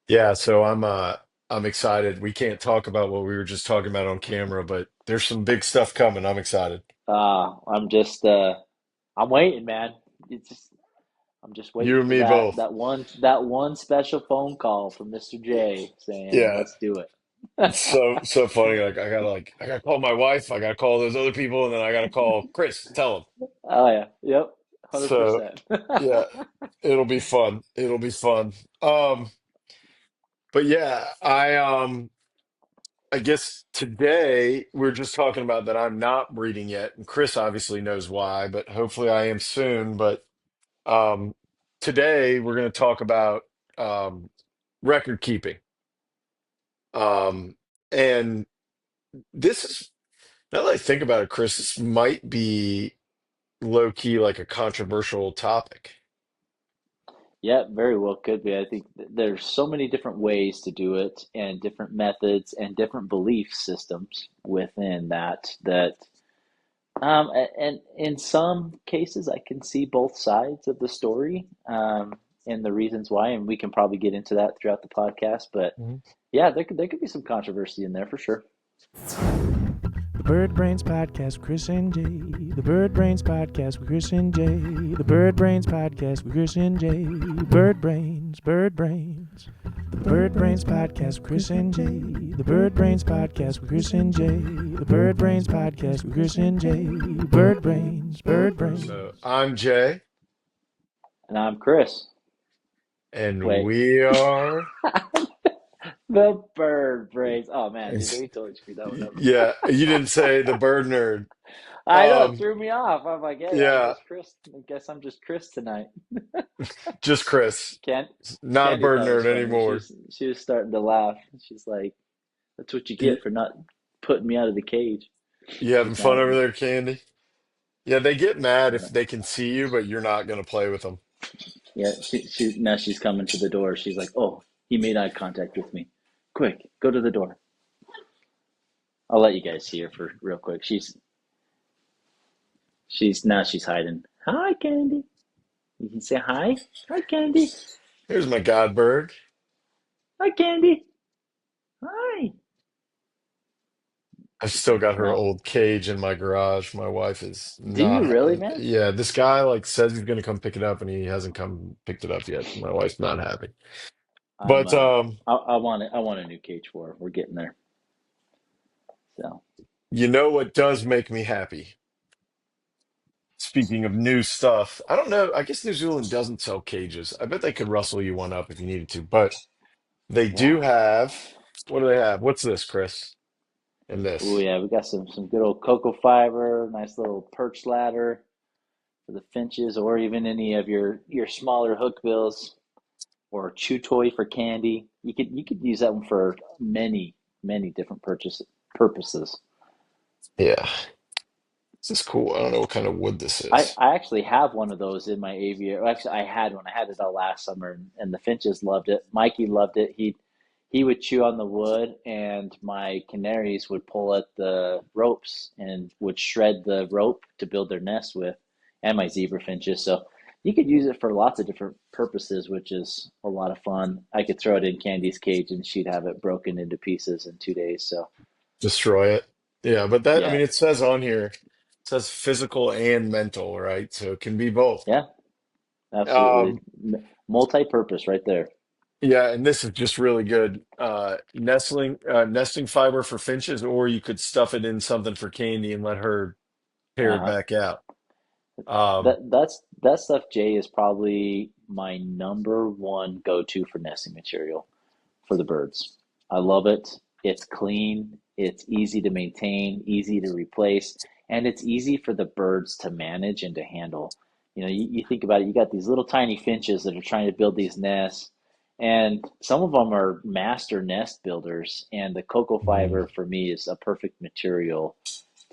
Yeah, so I'm excited. We can't talk about what we were just talking about on camera, but there's some big stuff coming. I'm excited. I'm just I'm waiting, man. It's just I'm just You waiting and for me both. that one special phone call from Mr. J saying, Yeah. "Let's do it." It's so funny. I gotta call my wife, I gotta call those other people, and then I gotta call Chris, tell him. Oh yeah, yep, So 100%. yeah, it'll be fun. It'll be fun. Um, but yeah, I guess today we're just talking about that I'm not breeding yet, and Chris obviously knows why, but hopefully I am soon. But um, today we're going to talk about um, record keeping. Um, and this is now that I think about it, Chris, this might be low key like a controversial topic. Yeah, very well could be. I think there's so many different ways to do it and different methods and different belief systems within that and in some cases I can see both sides of the story and the reasons why, and we can probably get into that throughout the podcast, but Mhm. yeah, there could be some controversy in there for sure. The Bird Brains Podcast with Chris and Jay. The Bird Brains Podcast with Chris and Jay. The Bird Brains Podcast with Chris and Jay. Bird Brains, Bird Brains. The Bird Brains Podcast with Chris and Jay. The Bird Brains Podcast with Chris and Jay. The Bird Brains Podcast with Chris and Jay. Bird Brains, Bird Brains. So I'm Jay, And I'm Chris. and Wait, we are. the bird brains. Oh man, dude, we totally screwed that one up. Yeah, you didn't say the bird nerd. I know, it Um, threw me off. I'm like, hey, I'm yeah, just Chris. I guess I'm just Chris tonight. just Chris, Can not a Candy bird thought it was nerd funny. anymore. She was starting to laugh. She's like, "That's what you You, get for not putting me out of the cage." you having She's fun mad at over me. there, Candy? Yeah, they get mad if Yeah, they can see you, but you're not gonna play with them. yeah. She now she's coming to the door. She's like, "Oh, he made eye contact with me. Quick, go to the door." I'll let you guys see her for real quick. She's hiding. Hi, Candy. You can say hi. Hi, Candy. Here's my god bird. Hi, Candy. Hi. I've still got her No. old cage in my garage. My wife is Do you not. really, man? Yeah, this guy like says he's gonna come pick it up, and he hasn't come picked it up yet. My wife's not happy. I'm But I want a new cage for her. We're getting there. So you know what does make me happy? Speaking of new stuff, I don't know. I guess New Zealand doesn't sell cages. I bet they could rustle you one up if you needed to, but they yeah. do have. What do they have? What's this, Chris? And Oh this. yeah, we got some good old cocoa fiber, nice little perch ladder for the finches, or even any of your smaller hookbills, or a chew toy for candy. You could use that one for many different purposes. Yeah, this is cool. I don't know what kind of wood this I, is. I actually have one of those in my aviary. Well, actually, I had one. I had it all last summer, and the finches loved it. Mikey loved it. He would chew on the wood, and my canaries would pull at the ropes and would shred the rope to build their nest with, and my zebra finches. So you could use it for lots of different purposes, which is a lot of fun. I could throw it in Candy's cage, and she'd have it broken into pieces in 2 days. So Destroy it. Yeah, but that, I yeah, mean, it says on here, it says physical and mental, right? So it can be both. yeah, absolutely. Um, Multi-purpose right there. yeah, and this is just really good. Nesting fiber for finches, or you could stuff it in something for Candy and let her tear it Uh-huh. back out. Um, That stuff, Jay, is probably my number one go-to for nesting material for the birds. I love it. It's clean, it's easy to maintain, easy to replace, and it's easy for the birds to manage and to handle. You think about it, you got these little tiny finches that are trying to build these nests, and some of them are master nest builders, and the cocoa mm, fiber for me is a perfect material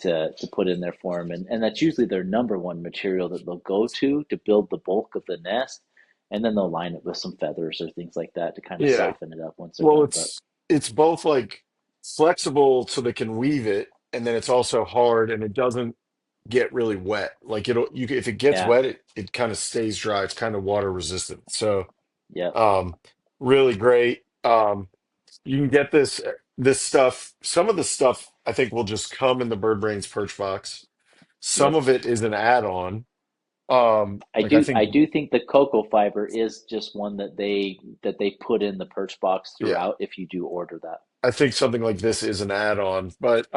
to put in there for them. And that's usually their number one material that they'll go to build the bulk of the nest. And then they'll line it with some feathers or things like that to kind of yeah. soften it up once they're Well, done. But it's both like flexible so they can weave it, and then it's also hard and it doesn't get really wet. Like if it gets yeah, wet, it kind of stays dry. It's kind of water resistant. So yep. um, really great. Um, you can get this stuff. Some of the stuff I think will just come in the Bird Brains Perch box. Some Yep. of it is an add-on. I Like I do think, I do think the cocoa fiber is just one that they put in the perch box yeah, throughout if you do order that. I think something like this is an add-on. But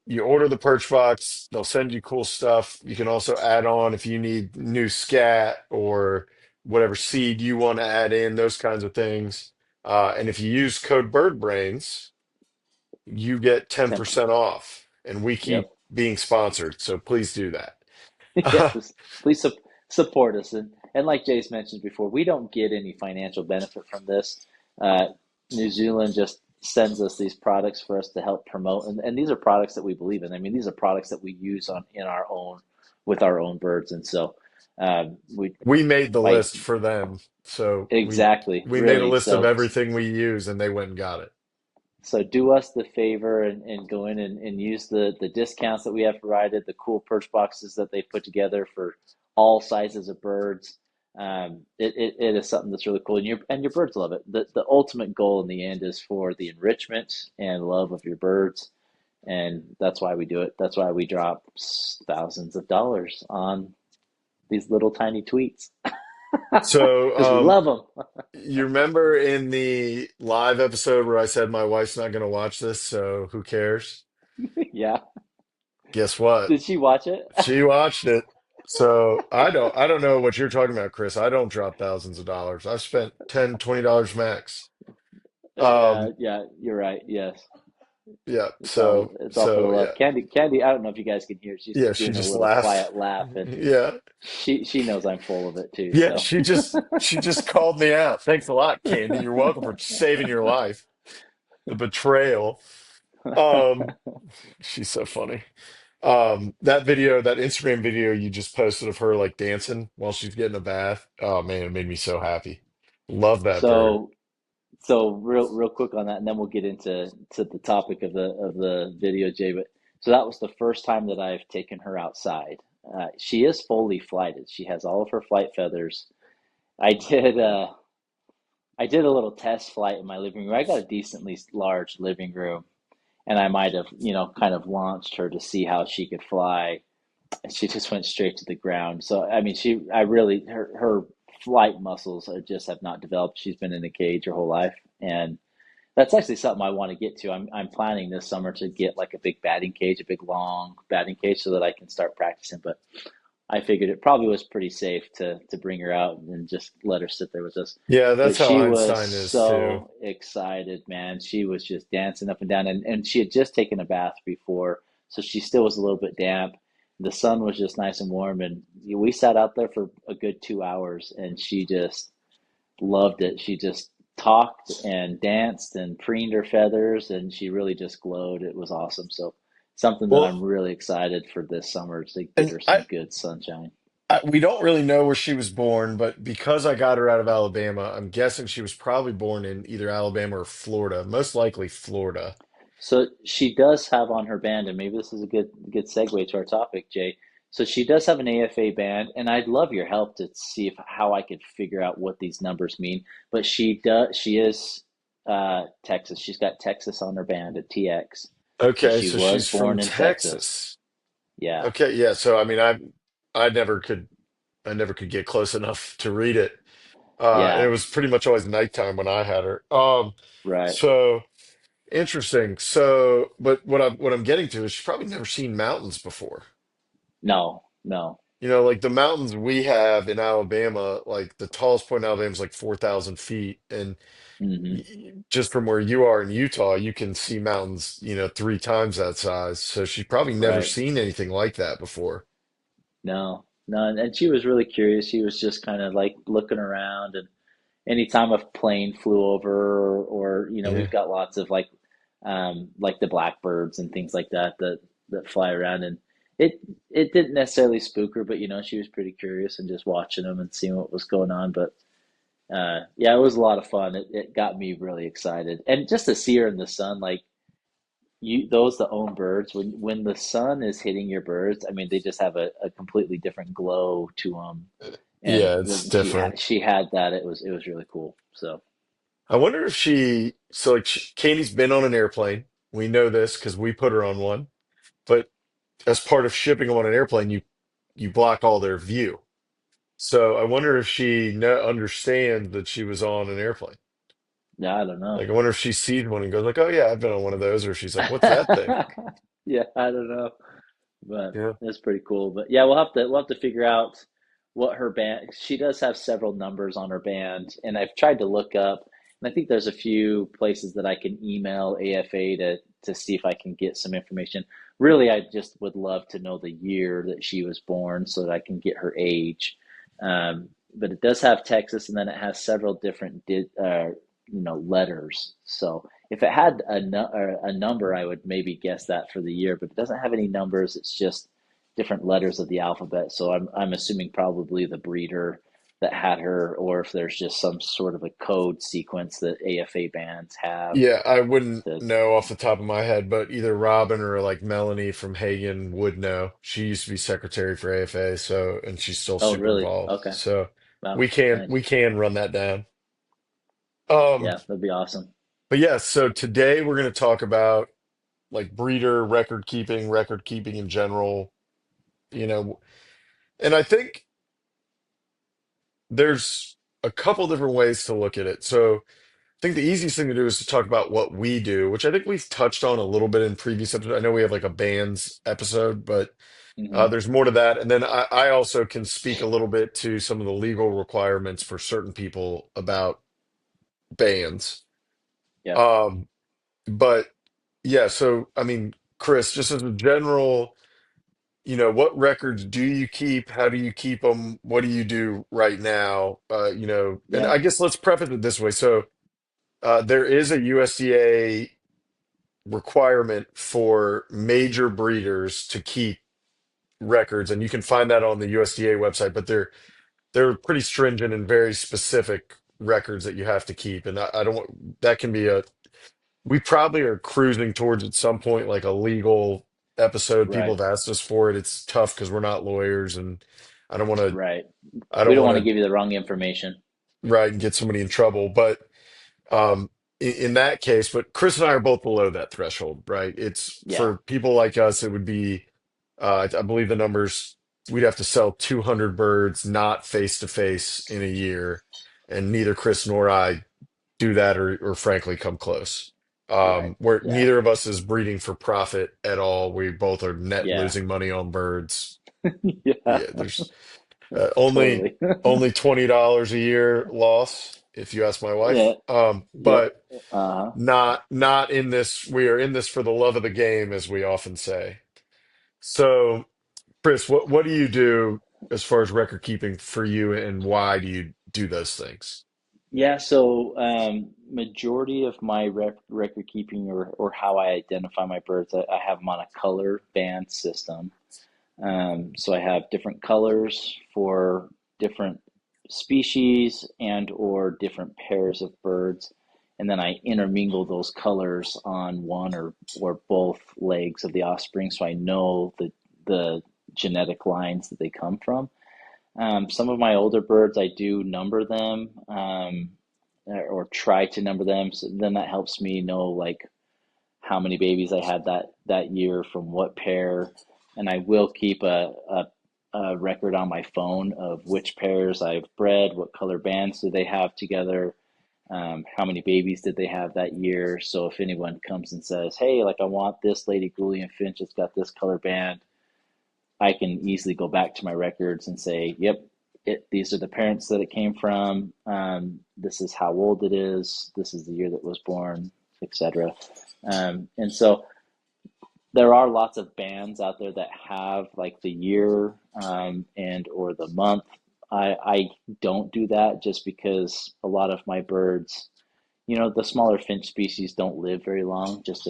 you order the perch box, they'll send you cool stuff. You can also add on if you need new scat or whatever seed you want to add in, those kinds of things. And if you use code BirdBrains, you get 10. 10% off. And we keep Yep. being sponsored, so please do that. Yes, please support us. And like Jay's mentioned before, we don't get any financial benefit from this. Uh, New Zealand just sends us these products for us to help promote, and these are products that we believe in. I mean, these are products that we use on in our own with our own birds, and so we We made the by list for them. So we exactly we made a really list of so. everything we use and they went and got it. So do us the favor and go in and use the discounts that we have provided, the cool perch boxes that they put together for all sizes of birds. It is something that's really cool, and your birds love it. The ultimate goal in the end is for the enrichment and love of your birds, and that's why we do it. That's why we drop thousands of dollars on these little tiny tweets So because we love them. you remember in the live episode where I said my wife's not going to watch this, so who cares? Yeah. Guess what? Did she watch it? She watched it. So I don't know what you're talking about, Chris. I don't drop thousands of dollars. I've spent $10, $20 max. Yeah, Um, yeah, you're right. Yes. yeah, It's all for the so yeah. love. Candy, I don't know if you guys can hear. She's Yeah, just she doing her just little laughed. quiet laugh, and Yeah. she knows I'm full of it too. Yeah, So she just called me out. Thanks a lot, Candy. You're welcome for saving your life. The betrayal. Um, she's so funny. That video, that Instagram video you just posted of her like dancing while she's getting a bath. Oh man, it made me so happy. Love that bird. so real quick on that, and then we'll get into the topic of the video, Jay. But so that was the first time that I've taken her outside. She is fully flighted. She has all of her flight feathers. I did. I did a little test flight in my living room. I got a decently large living room, and I might have, kind of launched her to see how she could fly, and she just went straight to the ground. So I mean, I really her flight muscles are just have not developed. She's been in a cage her whole life, and that's actually something I want to get to. I'm planning this summer to get like a big batting cage, a big long batting cage, so that I can start practicing. But I figured it probably was pretty safe to bring her out and just let her sit there with us. Yeah, that's But how she was Einstein is too. so excited, man. She was just dancing up and down, and she had just taken a bath before, so she still was a little bit damp. The sun was just nice and warm, and we sat out there for a good 2 hours, and she just loved it. She just talked and danced and preened her feathers, and she really just glowed. It was awesome. So something that Well, I'm really excited for this summer to get and her some good sunshine. we don't really know where she was born, but because I got her out of Alabama, I'm guessing she was probably born in either Alabama or Florida, most likely Florida. So she does have on her band, and maybe this is a good segue to our topic, Jay. So she does have an AFA band, and I'd love your help to see if how I could figure out what these numbers mean. But she is Texas. She's got Texas on her band, a TX. So Okay, she so was she's from born in Texas. Texas. Yeah, Okay, yeah. So I mean, I never could I never could get close enough to read it. And it yeah, was pretty much always nighttime when I had her. right. So interesting. So, but what I'm getting to is she's probably never seen mountains before. No, no. Like the mountains we have in Alabama, like the tallest point in Alabama is like 4,000 feet, and Hmm. just from where you are in Utah, you can see mountains, 3 times that size. So she's probably never Right. seen anything like that before. No, no. And she was really curious. She was just kind of like looking around, and anytime a plane flew over, or Yeah. we've got lots of like the blackbirds and things like that that fly around, and it it didn't necessarily spook her, but she was pretty curious and just watching them and seeing what was going on. But yeah, it was a lot of fun. It got me really excited, and just to see her in the sun, like those that own birds, when the sun is hitting your birds, I mean, they just have a completely different glow to them. And Yeah, it's when she different. had that, it was really cool. So. I wonder if so like Katie's been on an airplane. We know this because we put her on one. But as part of shipping them on an airplane, you block all their view. So I wonder if she understands that she was on an airplane. Yeah, I don't know. Like I wonder if she sees one and goes like, "Oh yeah, I've been on one of those," or she's like, "What's that thing?" Yeah, I don't know. But Yeah. that's pretty cool. But yeah, we'll have to figure out what her band. She does have several numbers on her band, and I've tried to look up, and I think there's a few places that I can email AFA to see if I can get some information. Really, I just would love to know the year that she was born so that I can get her age. But it does have Texas, and then it has several different letters. So if it had a number, I would maybe guess that for the year, but it doesn't have any numbers. It's just different letters of the alphabet. So I'm assuming probably the breeder that had her, or if there's just some sort of a code sequence that AFA bands have. Yeah, I wouldn't To know off the top of my head, but either Robin or like Melanie from Hagen would know. She used to be secretary for AFA, so and she's still Oh, super really? involved. Okay. So Wow. we Nice. can run that down. Um, Yeah, that'd be awesome. but yeah, so today we're going to talk about like breeder record keeping in general, you know, and I think there's a couple different ways to look at it. So I think the easiest thing to do is to talk about what we do, which I think we've touched on a little bit in previous episodes. I know we have like a bands episode, but Hmm. there's more to that. And then I also can speak a little bit to some of the legal requirements for certain people about bands. Yep. Um, but yeah, so I mean, Chris, just as a general, what records do you keep? How do you keep them? What do you do right now? And Yeah. I guess let's preface it this way. So there is a USDA requirement for major breeders to keep records, and you can find that on the USDA website, but they're pretty stringent and very specific records that you have to keep. And I don't want that can be we probably are cruising towards at some point like a legal episode. People Right. have asked us for it. It's tough because we're not lawyers, and I don't want to. Right. I We don't don't want want to to give you the wrong information. write and get somebody in trouble. But in that case, but Chris and I are both below that threshold, right? It's Yeah. for people like us. It would be, I believe the numbers. We'd have to sell 200 birds, not face to face, in a year, and neither Chris nor I do that, or frankly come close. Right. Where Yeah. neither of us is breeding for profit at all. We both are net Yeah. losing money on birds. Yeah. Yeah, there's only Totally. $20 a year loss, if you ask my Yeah. wife. Yep. But Uh-huh. not in this. We are in this for the love of the game, as we often say. So, Chris, what do you do as far as record keeping for you, and why do you do those things? Yeah, so majority of my record keeping or how I identify my birds, I have them on a color band system. So I have different colors for different species and or different pairs of birds, and then I intermingle those colors on one or both legs of the offspring, so I know the genetic lines that they come from. Some of my older birds, I do number them, or try to number them. So then that helps me know like how many babies I had that year from what pair, and I will keep a record on my phone of which pairs I've bred, what color bands do they have together, how many babies did they have that year. So if anyone comes and says, "Hey, like I want this Lady Gouldian finch, it's got this color band," I can easily go back to my records and say, "Yep, these are the parents that it came from. This is how old it is. This is the year that it was born, etc." And so there are lots of bands out there that have like the year and or the month. I don't do that just because a lot of my birds, the smaller finch species don't live very long, just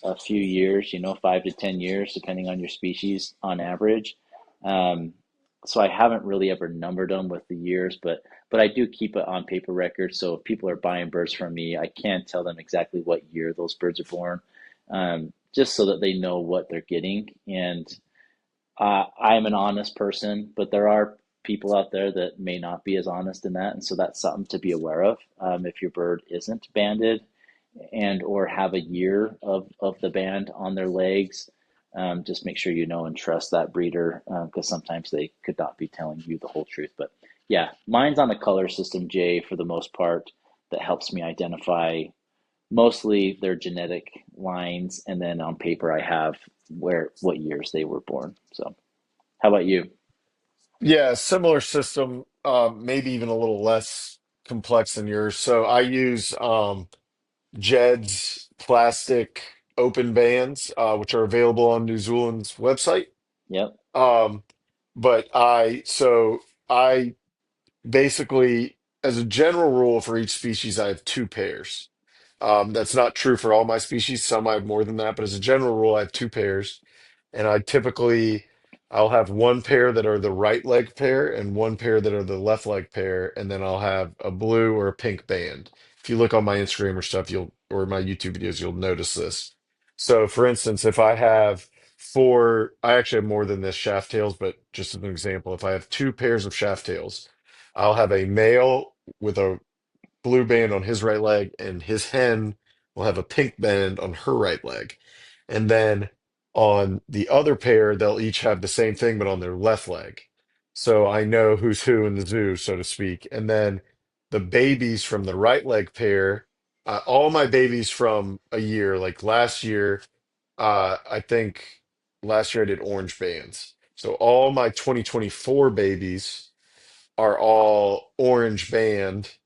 a few years, 5 to 10 years, depending on your species on average. Um, so I haven't really ever numbered them with the years, but I do keep it on paper record. So if people are buying birds from me, I can tell them exactly what year those birds are born, just so that they know what they're getting. And I'm an honest person, but there are people out there that may not be as honest in that, and so that's something to be aware of. If your bird isn't banded and or have a year of the band on their legs, just make sure you know and trust that breeder, because sometimes they could not be telling you the whole truth. But yeah, mine's on a color system, Jay, for the most part, that helps me identify mostly their genetic lines, and then on paper I have where what years they were born. So how about you? Yeah, similar system, maybe even a little less complex than yours. So I use Jed's plastic open bands, which are available on New Zealand's website. Yep. Um, but I basically, as a general rule for each species, I have two pairs. That's not true for all my species. Some I have more than that, but as a general rule, I have two pairs. And I'll have one pair that are the right leg pair and one pair that are the left leg pair, and then I'll have a blue or a pink band. If you look on my Instagram or stuff, or my YouTube videos, you'll notice this. So, for instance, if I have I actually have more than this shaft tails, but just as an example, if I have two pairs of shaft tails, I'll have a male with a blue band on his right leg, and his hen will have a pink band on her right leg. And then on the other pair, they'll each have the same thing, but on their left leg. So I know who's who in the zoo, so to speak. And then the babies from the right leg pair, all my babies from a year, like last year, I think last year I did orange bands. So all my 2024 babies are all orange band,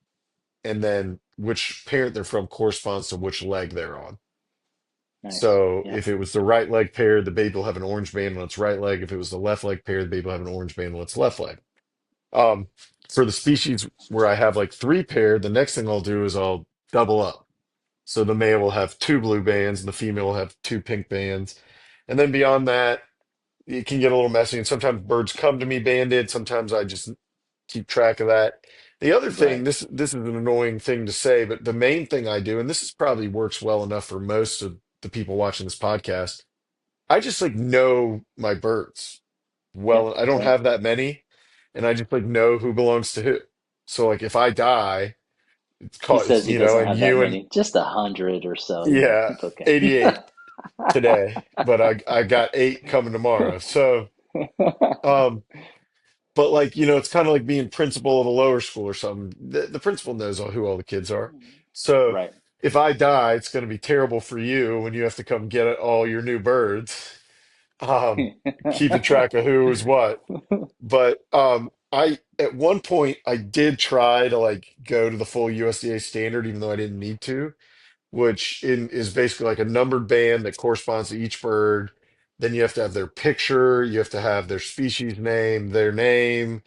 and then which parent they're from corresponds to which leg they're on. Nice. So Yeah. if it was the right leg pair, the baby will have an orange band on its right leg. If it was the left leg pair, the baby will have an orange band on its left leg. Um, for the species where I have like three pair, the next thing I'll do is I'll double up. So the male will have two blue bands and the female will have two pink bands. And then beyond that, it can get a little messy. And sometimes birds come to me banded. Sometimes I just keep track of that. The other thing, Right. this is an annoying thing to say, but the main thing I do, and this is probably works well enough for most of the people watching this podcast, I just like know my birds. Yeah. Well, I don't Same. have that many, and I just like know who belongs to who. So like if I die, He says he doesn't and have that you and many, just 100 or so. yeah, It's okay. 88 today, but I got eight coming tomorrow. So um but like, it's kind of like being principal of a lower school or something. The principal knows who all the kids are. So Right. if I die, it's going to be terrible for you when you have to come get all your new birds. Keeping track of who is what. But I at one point I did try to like go to the full USDA standard, even though I didn't need to, is basically like a numbered band that corresponds to each bird. Then you have to have their picture, you have to have their species name,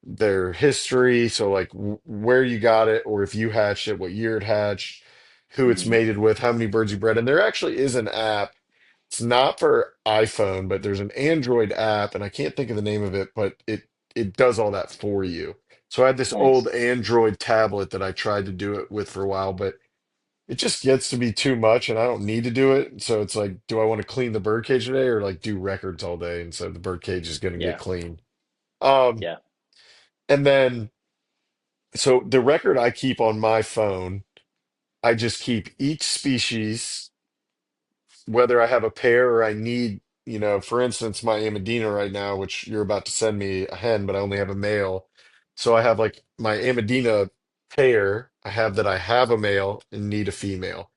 their history. So, like where you got it, or if you hatched it, what year it hatched, who it's Hmm. mated with, how many birds you bred. And there actually is an app. It's not for iPhone, but there's an Android app, and I can't think of the name of it, but it does all that for you. So I had this old Nice. Android tablet that I tried to do it with for a while, but it just gets to be too much and I don't need to do it. So it's like, do I want to clean the birdcage today or like do records all day? And so the birdcage is going to get Yeah. clean. Um, Yeah. and then, so the record I keep on my phone, I just keep each species, whether I have a pair or I need, for instance, my Amadina right now, which you're about to send me a hen, but I only have a male. So I have like my Amadina pair, I have that I have a male and need a female.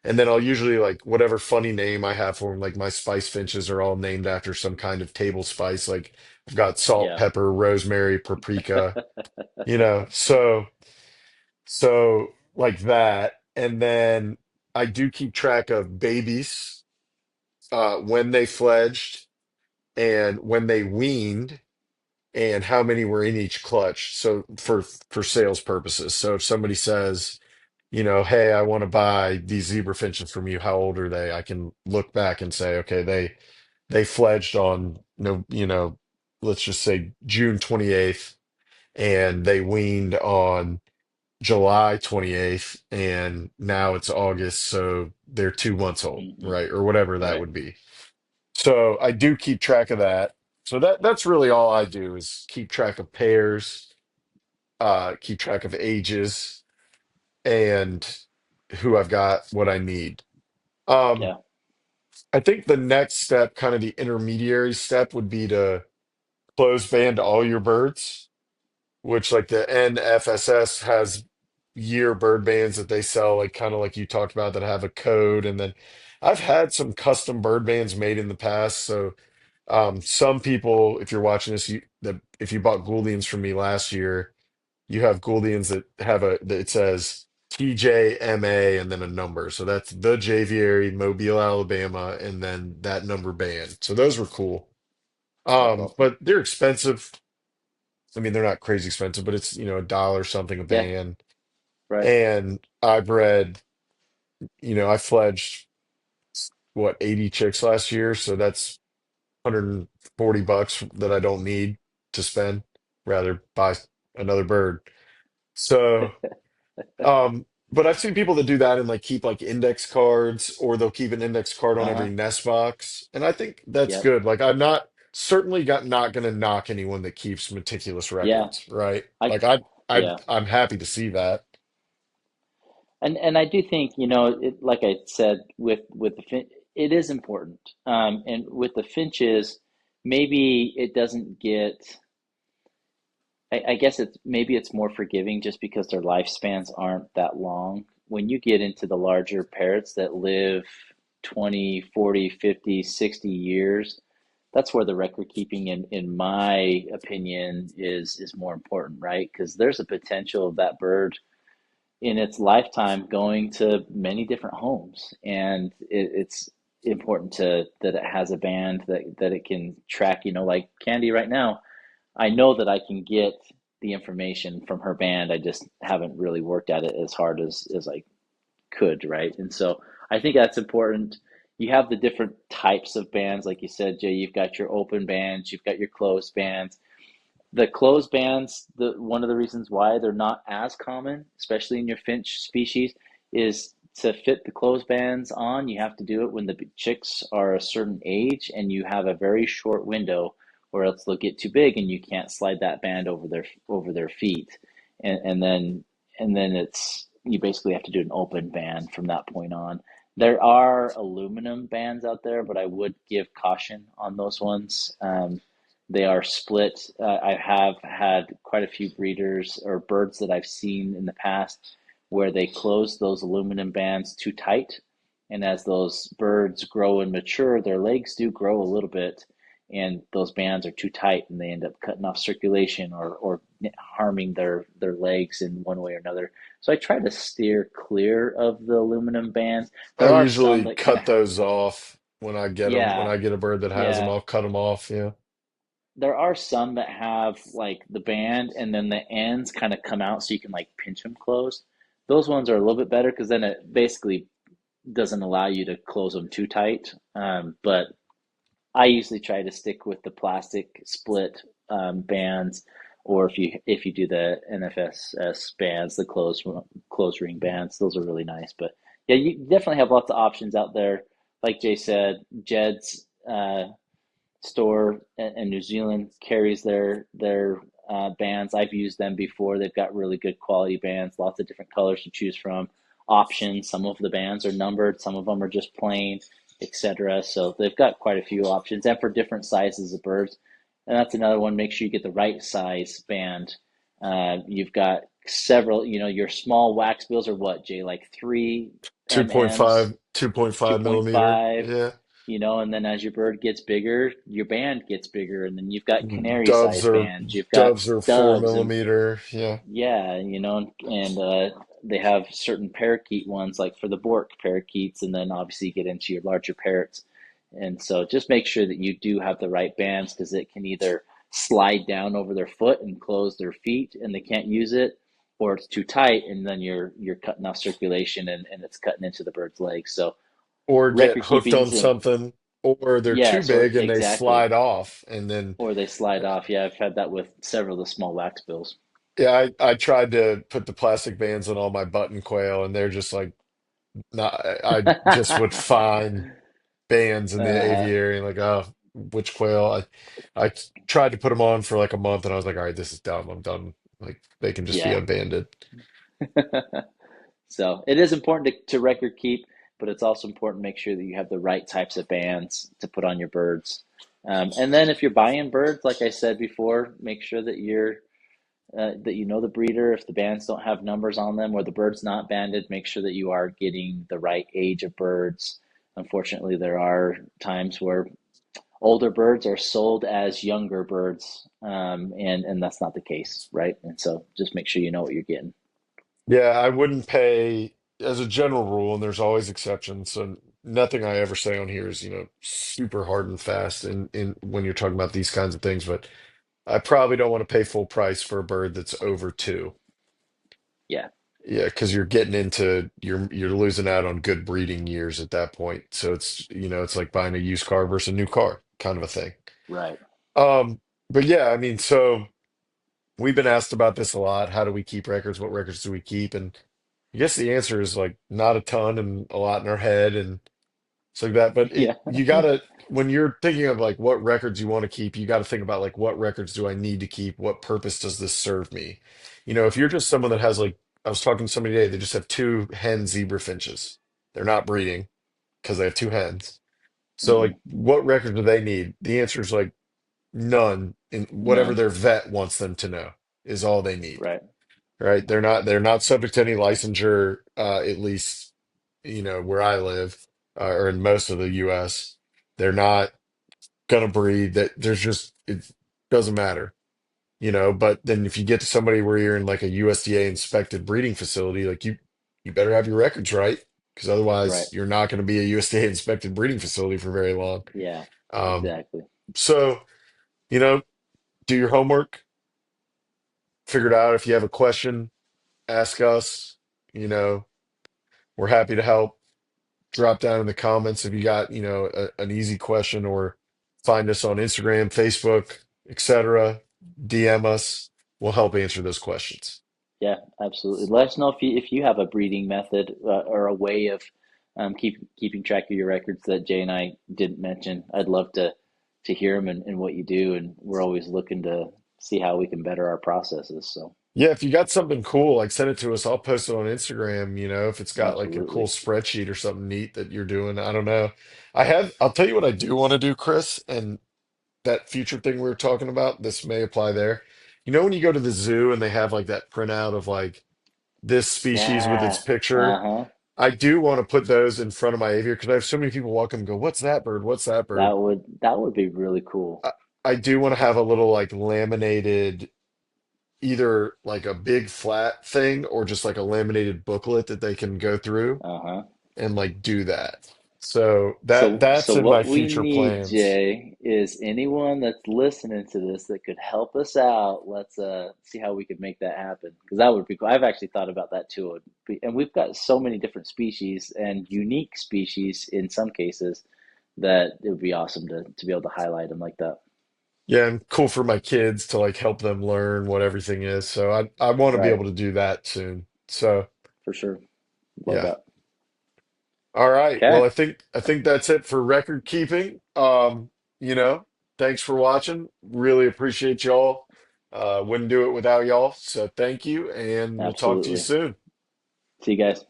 And then I'll usually like whatever funny name I have for them, like my spice finches are all named after some kind of table spice. Like I've got salt, Yeah. pepper, rosemary, paprika, so like that. And then I do keep track of babies, when they fledged and when they weaned and how many were in each clutch. So for sales purposes. So if somebody says, hey, I want to buy these zebra finches from you, how old are they? I can look back and say, okay, they fledged on no, let's just say June 28th and they weaned on July 28th and now it's August, so they're 2 months old, Hmm. right? Or whatever that Right. would be. So I do keep track of that. So that's really all I do is keep track of pairs, keep track of ages, and who I've got, what I need. Um, Yeah. I think the next step, kind of the intermediary step, would be to close band all your birds, which like the NFSS has year bird bands that they sell, like kind of like you talked about, that have a code. And then I've had some custom bird bands made in the past. So some people, if you're watching this, if you bought Gouldians from me last year, you have Gouldians that have that it says TJMA and then a number. So that's the Javiary, Mobile, Alabama, and then that number band. So those were cool. That's awesome. But they're expensive. I mean, they're not crazy expensive, but it's, a dollar something a Yeah. band. Right. And I bred, I fledged what, 80 chicks last year. So that's $140 that I don't need to spend, rather buy another bird. So, but I've seen people that do that and like keep like index cards, or they'll keep an index card on every Uh-huh. nest box. And I think that's Yep. good. Like I'm not certainly got not going to knock anyone that keeps meticulous Yeah. records, right? I Like I yeah. I'm happy to see that. And I do think, like I said, with the it is important. And with the finches, maybe it doesn't get. I guess it's more forgiving just because their lifespans aren't that long. When you get into the larger parrots that live 20, 40, 50, 60 years, that's where the record keeping in my opinion is more important, right? Because there's a potential of that bird in its lifetime going to many different homes, and it's important to that it has a band that it can track. Like Candy right now, I know that I can get the information from her band. I just haven't really worked at it as hard as I could, right? And so I think that's important. You have the different types of bands, like you said, Jay. You've got your open bands, you've got your closed bands. The closed bands, the one of the reasons why they're not as common, especially in your finch species, is to fit the closed bands on, you have to do it when the chicks are a certain age and you have a very short window, or else they'll get too big and you can't slide that band over their feet. And then it's you basically have to do an open band from that point on. There are aluminum bands out there, but I would give caution on those ones. They are split. I have had quite a few breeders or birds that I've seen in the past where they close those aluminum bands too tight. And as those birds grow and mature, their legs do grow a little bit, and those bands are too tight, and they end up cutting off circulation or harming their legs in one way or another. So I try to steer clear of the aluminum bands. I There are some usually that kind of, cut those off when I get them. When yeah, I get a bird that has them, yeah. I'll cut them off. Yeah. There are some that have like the band and then the ends kind of come out so you can like pinch them closed. Those ones are a little bit better because then it basically doesn't allow you to close them too tight. But I usually try to stick with the plastic split bands, or if you do the NFSS bands, the closed ring bands, those are really nice. But yeah, you definitely have lots of options out there. Like Jay said, Jed's store in New Zealand carries their bands. I've used them before. They've got really good quality bands, lots of different colors to choose from, options. Some of the bands are numbered, some of them are just plain, etc. So they've got quite a few options, and for different sizes of birds. And that's another one. Make sure you get the right size band. You've got several. Your small wax bills are what, Jay? Like 3 mm's, 2.5 millimeter. 2.5, Yeah. and then as your bird gets bigger, your band gets bigger, and then you've got canary Doves size are bands, you've got doves are four doves, and millimeter. Yeah. yeah, and they have certain parakeet ones, like for the Bork parakeets, and then obviously you get into your larger parrots. And so just make sure that you do have the right bands, because it can either slide down over their foot and close their feet and they can't use it, or it's too tight and then you're cutting off circulation, and it's cutting into the bird's legs. So Or get record hooked on keeping's in, something, or they're too yes, or big and they exactly. slide off. And then, Or they slide off. Yeah, I've had that with several of the small wax bills. yeah, I tried to put the plastic bands on all my button quail, and they're just like, not, I just would find bands in the Uh, aviary, and like, oh. which quail. I tried to put them on for like a month, and I was like, all right, this is dumb. I'm done. Like they can just be Yeah. unbanded. So it is important to record keep, but it's also important to make sure that you have the right types of bands to put on your birds. And then if you're buying birds, like I said before, make sure that that you know the breeder. If the bands don't have numbers on them or the bird's not banded, make sure that you are getting the right age of birds. Unfortunately, there are times where older birds are sold as younger birds, and that's not the case, right? And so just make sure you know what you're getting. Yeah, I wouldn't pay as a general rule, and there's always exceptions. So nothing I ever say on here is, super hard and fast in when you're talking about these kinds of things, but I probably don't want to pay full price for a bird that's over two. Yeah, Yeah, because you're getting into you're losing out on good breeding years at that point. So it's like buying a used car versus a new car kind of a thing. right. Um, but yeah, I mean, so we've been asked about this a lot. How do we keep records? What records do we keep? And I guess the answer is like not a ton and a lot in our head and it's like that. But Yeah, you gotta, when you're thinking of like what records you want to keep, you got to think about like what records do I need to keep? What purpose does this serve me? If you're just someone that has like, I was talking to somebody today, they just have two hen zebra finches. They're not breeding because they have two hens. So hmm, like, what record do they need? The answer is like none. In whatever none. their vet wants them to know is all they need. Right, Right? They're not subject to any licensure, at least where I live, or in most of the US. They're not gonna breed. That there's just it doesn't matter. But then if you get to somebody where you're in like a USDA inspected breeding facility, like you better have your records right, because right. otherwise you're not going to be a USDA inspected breeding facility for very long. Yeah, Um, exactly. so, you know, do your homework, figure it out. If you have a question, ask us. You know, we're happy to help. Drop down in the comments if you got, an easy question, or find us on Instagram, Facebook, etc. DM us. We'll help answer those questions. Yeah, absolutely. Let us know if you have a breeding method or a way of keeping track of your records that Jay and I didn't mention. I'd love to hear them and what you do, and we're always looking to see how we can better our processes. So Yeah, if you got something cool, like send it to us. I'll post it on Instagram, if it's got like a cool absolutely. spreadsheet or something neat that you're doing. I don't know. I'll tell you what I do want to do, Chris, and that future thing we were talking about, this may apply there. When you go to the zoo and they have like that printout of like this species with its Yeah. picture, Uh-huh. I do want to put those in front of my aviary because I have so many people walk up and go, "What's that bird? What's that bird?" That would be really cool. I, I do want to have a little like laminated, either like a big flat thing or just like a laminated booklet that they can go through Uh-huh. and like do that. So So that's in my what we future need, plans. Jay, is anyone that's listening to this that could help us out. Let's see how we could make that happen because that would be cool. I've actually thought about that too. And we've got so many different species and unique species in some cases that it would be awesome to be able to highlight them like that. Yeah, and cool for my kids to like help them learn what everything is. So I want to be Right, able to do that soon. So for sure. Love yeah. that. All right. Well, Okay, I think that's it for record keeping. You know, thanks for watching. Really appreciate y'all. Wouldn't do it without y'all. So thank you, and we'll talk to you absolutely. soon. See you guys.